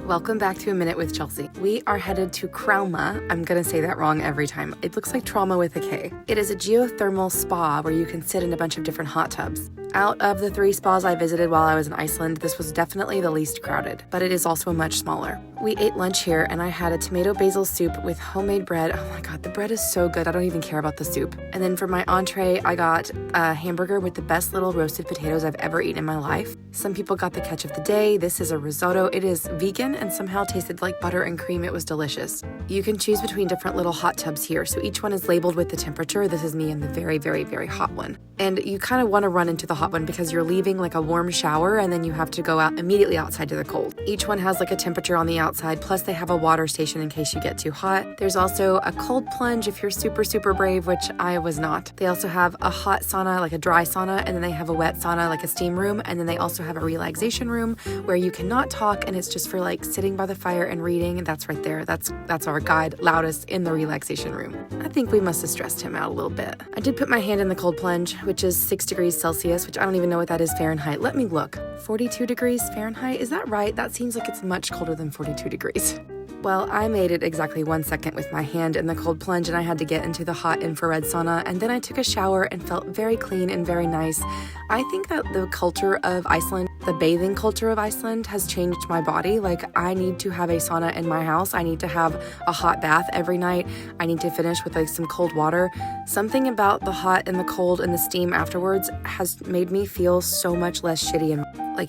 Welcome back to A Minute with Chelsea. We are headed to Krauma. I'm going to say that wrong every time. It looks like trauma with a K. It is a geothermal spa where you can sit in a bunch of different hot tubs. Out of the 3 spas I visited while I was in Iceland, this was definitely the least crowded, but it is also much smaller. We ate lunch here and I had a tomato basil soup with homemade bread. Oh my god, the bread is so good. I don't even care about the soup. And then for my entree, I got a hamburger with the best little roasted potatoes I've ever eaten in my life. Some people got the catch of the day. This is a risotto. It is vegan and somehow tasted like butter and cream. It was delicious. You can choose between different little hot tubs here. So each one is labeled with the temperature. This is me in the very, very, very hot one. And you kind of want to run into the hot one because you're leaving like a warm shower and then you have to go out immediately outside to the cold. Each one has like a temperature on the outside, plus they have a water station in case you get too hot. There's also a cold plunge if you're super, super brave, which I was not. They also have a hot sauna, like a dry sauna, and then they have a wet sauna, like a steam room. And then they also have a relaxation room where you cannot talk and it's just for like sitting by the fire and reading. And that's right there. That's our guide, loudest in the relaxation room. I think we must have stressed him out a little bit. I did put my hand in the cold plunge, which is 6 degrees Celsius, which I don't even know what that is Fahrenheit. Let me look. 42 degrees Fahrenheit. Is that right? That seems like it's much colder than 42 degrees. Well, I made it exactly 1 second with my hand in the cold plunge and I had to get into the hot infrared sauna, and then I took a shower and felt very clean and very nice. I think that the culture of Iceland, the bathing culture of Iceland has changed my body. Like, I need to have a sauna in my house. I need to have a hot bath every night. I need to finish with like some cold water. Something about the hot and the cold and the steam afterwards has made me feel so much less shitty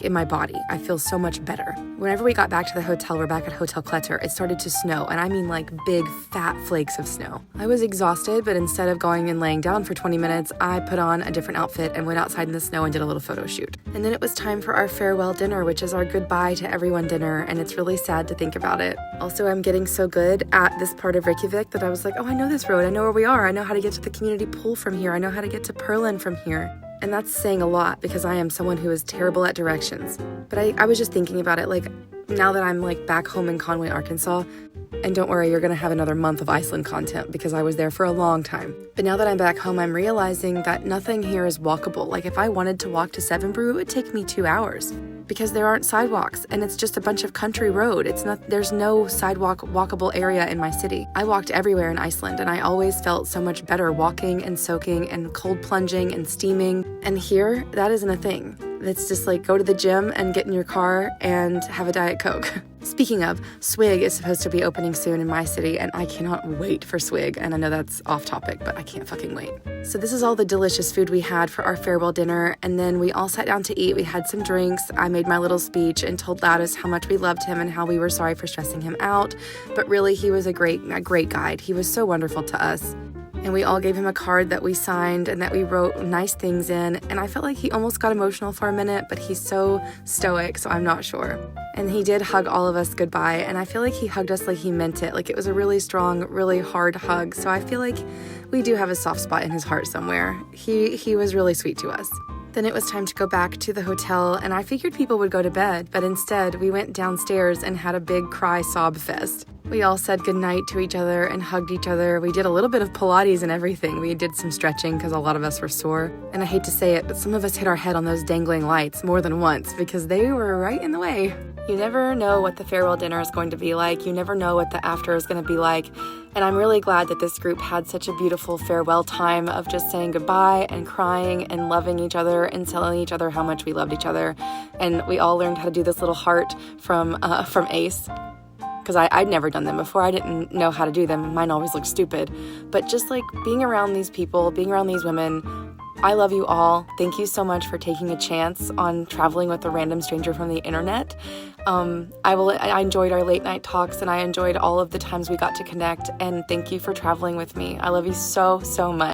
in my body. I feel so much better. Whenever we got back to the hotel, we're back at Hotel Kletter, it started to snow, and I mean like big fat flakes of snow. I was exhausted, but instead of going and laying down for 20 minutes, I put on a different outfit and went outside in the snow and did a little photo shoot. And then it was time for our farewell dinner, which is our goodbye to everyone dinner, and it's really sad to think about it. Also, I'm getting so good at this part of Reykjavik that I was like, oh, I know this road, I know where we are, I know how to get to the community pool from here, I know how to get to Perlin from here. And that's saying a lot because I am someone who is terrible at directions. But I was just thinking about it, like, now that I'm like back home in Conway, Arkansas, and don't worry, you're gonna have another month of Iceland content because I was there for a long time. But now that I'm back home, I'm realizing that nothing here is walkable. Like, if I wanted to walk to Seven Brew, it would take me 2 hours because there aren't sidewalks and it's just a bunch of country road. There's no sidewalk walkable area in my city. I walked everywhere in Iceland and I always felt so much better walking and soaking and cold plunging and steaming. And here, that isn't a thing. It's just like go to the gym and get in your car and have a Diet Coke. Speaking of, Swig is supposed to be opening soon in my city, and I cannot wait for Swig. And I know that's off topic, but I can't fucking wait. So this is all the delicious food we had for our farewell dinner, and then we all sat down to eat. We had some drinks. I made my little speech and told Loudest how much we loved him and how we were sorry for stressing him out. But really, he was a great guide. He was so wonderful to us. And we all gave him a card that we signed and that we wrote nice things in. And I felt like he almost got emotional for a minute, but he's so stoic, so I'm not sure. And he did hug all of us goodbye. And I feel like he hugged us like he meant it. Like, it was a really strong, really hard hug. So I feel like we do have a soft spot in his heart somewhere. He was really sweet to us. Then it was time to go back to the hotel, and I figured people would go to bed, but instead we went downstairs and had a big cry sob fest. We all said goodnight to each other and hugged each other. We did a little bit of Pilates and everything. We did some stretching because a lot of us were sore. And I hate to say it, but some of us hit our head on those dangling lights more than once because they were right in the way. You never know what the farewell dinner is going to be like. You never know what the after is going to be like. And I'm really glad that this group had such a beautiful farewell time of just saying goodbye and crying and loving each other and telling each other how much we loved each other. And we all learned how to do this little heart from Ace. Because I'd never done them before. I didn't know how to do them. Mine always looked stupid. But just like being around these people, being around these women, I love you all. Thank you so much for taking a chance on traveling with a random stranger from the internet. I enjoyed our late night talks and I enjoyed all of the times we got to connect, and thank you for traveling with me. I love you so, so much.